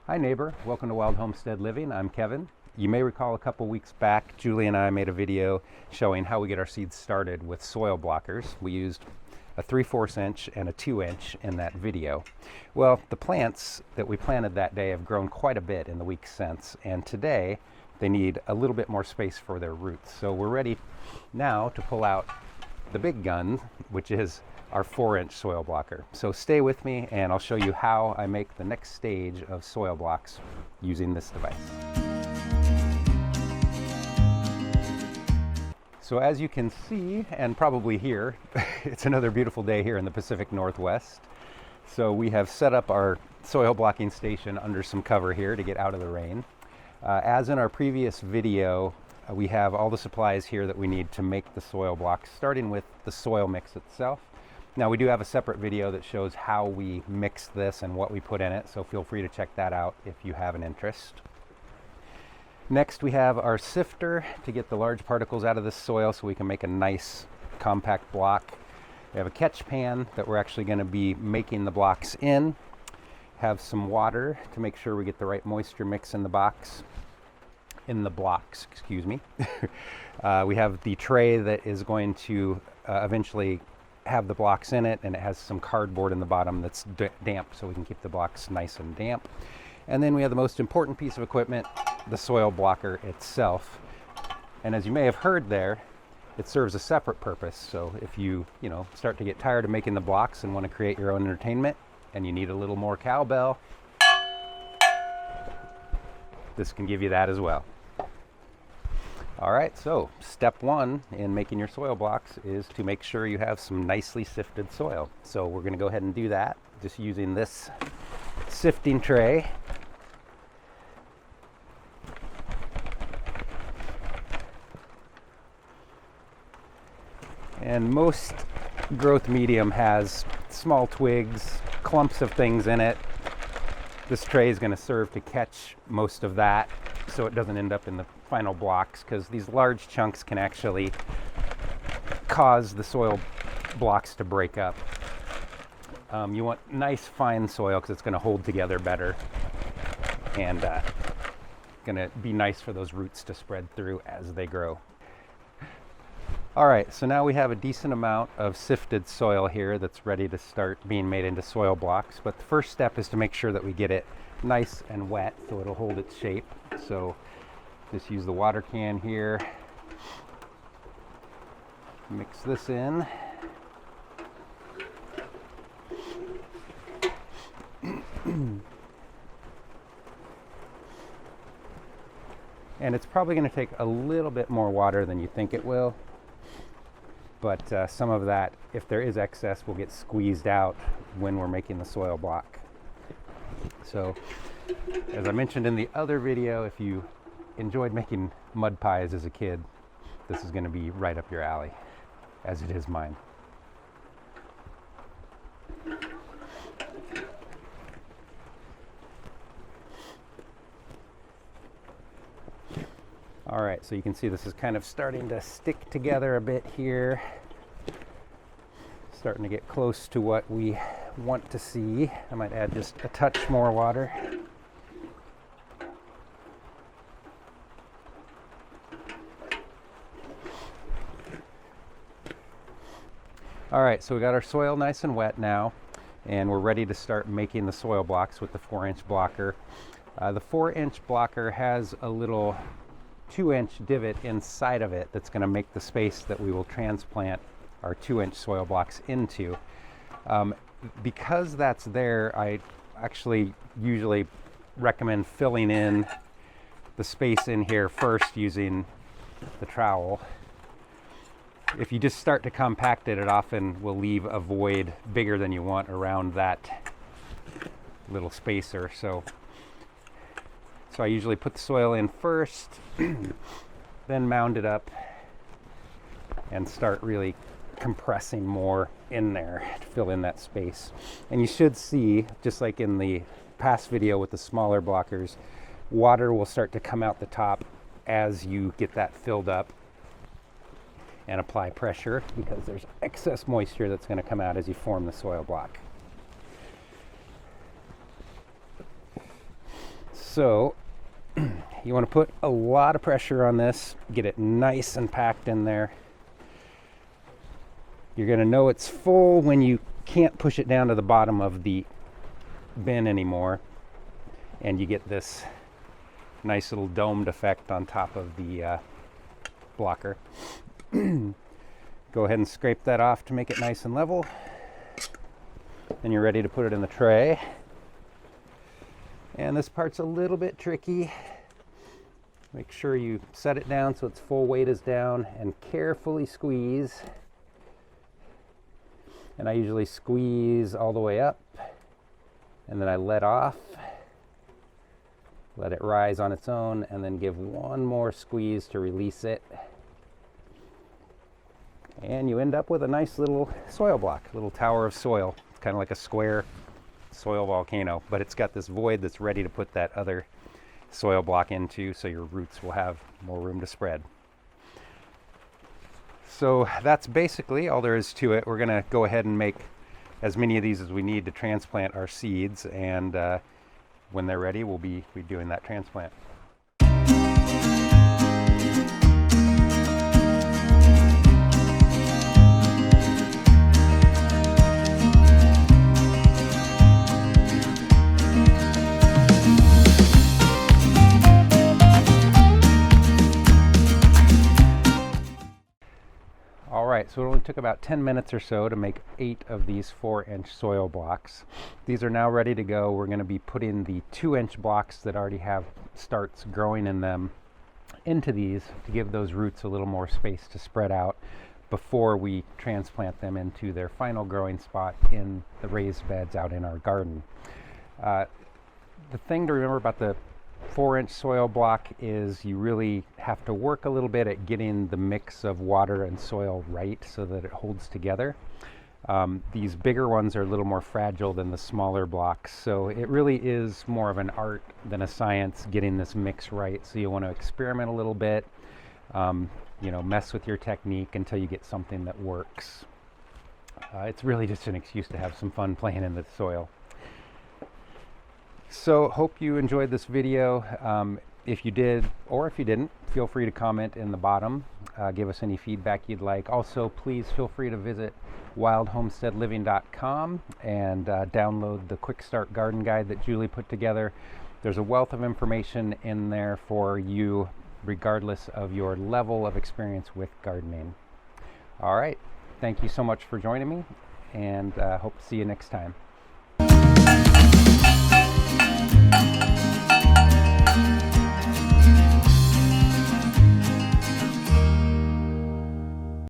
Hi neighbor, welcome to Wild Homestead Living. I'm Kevin. You may recall a couple weeks back, Julie and I made a video showing how we get our seeds started with soil blockers. We used a 3/4 inch and a 2 inch in that video. Well, the plants that we planted that day have grown quite a bit in the weeks since, and today they need a little bit more space for their roots. So we're ready now to pull out the big gun, which is our 4-inch soil blocker. So stay with me and I'll show you how I make the next stage of soil blocks using this device. So as you can see and probably hear, it's another beautiful day here in the Pacific Northwest. So we have set up our soil blocking station under some cover here to get out of the rain. As in our previous video, we have all the supplies here that we need to make the soil blocks, starting with the soil mix itself. Now we do have a separate video that shows how we mix this and what we put in it, so feel free to check that out if you have an interest. Next we have our sifter to get the large particles out of the soil so we can make a nice compact block. We have a catch pan that we're actually going to be making the blocks in. Have some water to make sure we get the right moisture mix in the blocks, excuse me. We have the tray that is going to eventually have the blocks in it, and it has some cardboard in the bottom that's damp, so we can keep the blocks nice and damp. And then we have the most important piece of equipment, the soil blocker itself. And as you may have heard there, it serves a separate purpose. So if you start to get tired of making the blocks and want to create your own entertainment and you need a little more cowbell, this can give you that as well. All right, so step one in making your soil blocks is to make sure you have some nicely sifted soil. So we're going to go ahead and do that just using this sifting tray. And most growth medium has small twigs, clumps of things in it. This tray is going to serve to catch most of that so it doesn't end up in the final blocks, because these large chunks can actually cause the soil blocks to break up. You want nice fine soil because it's going to hold together better and going to be nice for those roots to spread through as they grow. All right, so now we have a decent amount of sifted soil here that's ready to start being made into soil blocks. But the first step is to make sure that we get it nice and wet so it'll hold its shape. So just use the water can here. Mix this in. And it's probably going to take a little bit more water than you think it will. But some of that, if there is excess, will get squeezed out when we're making the soil block. So, as I mentioned in the other video, if you enjoyed making mud pies as a kid, this is going to be right up your alley, as it is mine. All right, so you can see this is kind of starting to stick together a bit here. Starting to get close to what we want to see. I might add just a touch more water. All right, so we got our soil nice and wet now, and we're ready to start making the soil blocks with the 4-inch blocker. The 4-inch blocker has a little 2-inch divot inside of it that's going to make the space that we will transplant our 2-inch soil blocks into. Because that's there, I actually usually recommend filling in the space in here first using the trowel. If you just start to compact it, it often will leave a void bigger than you want around that little spacer. So I usually put the soil in first, then mound it up and start really compressing more in there to fill in that space. And you should see, just like in the past video with the smaller blockers, water will start to come out the top as you get that filled up and apply pressure, because there's excess moisture that's going to come out as you form the soil block. So you want to put a lot of pressure on this, get it nice and packed in there. You're going to know it's full when you can't push it down to the bottom of the bin anymore, and you get this nice little domed effect on top of the blocker. Go ahead and scrape that off to make it nice and level. Then you're ready to put it in the tray. And this part's a little bit tricky. Make sure you set it down so its full weight is down and carefully squeeze. And I usually squeeze all the way up, and then I let off, let it rise on its own, and then give one more squeeze to release it. And you end up with a nice little soil block, a little tower of soil. It's kind of like a square soil volcano, but it's got this void that's ready to put that other soil block into, so your roots will have more room to spread. So that's basically all there is to it. We're going to go ahead and make as many of these as we need to transplant our seeds, and when they're ready, we'll be doing that transplant. Alright, so it only took about 10 minutes or so to make 8 of these 4-inch soil blocks. These are now ready to go. We're going to be putting the 2-inch blocks that already have starts growing in them into these to give those roots a little more space to spread out before we transplant them into their final growing spot in the raised beds out in our garden. The thing to remember about the 4-inch soil block is you really have to work a little bit at getting the mix of water and soil right so that it holds together. These bigger ones are a little more fragile than the smaller blocks, so it really is more of an art than a science getting this mix right. So you want to experiment a little bit, mess with your technique until you get something that works. It's really just an excuse to have some fun playing in the soil. So hope you enjoyed this video. If you did, or if you didn't, feel free to comment in the bottom. Give us any feedback you'd like. Also, please feel free to visit wildhomesteadliving.com and download the Quick Start Garden Guide that Julie put together. There's a wealth of information in there for you, regardless of your level of experience with gardening. All right, thank you so much for joining me, and hope to see you next time.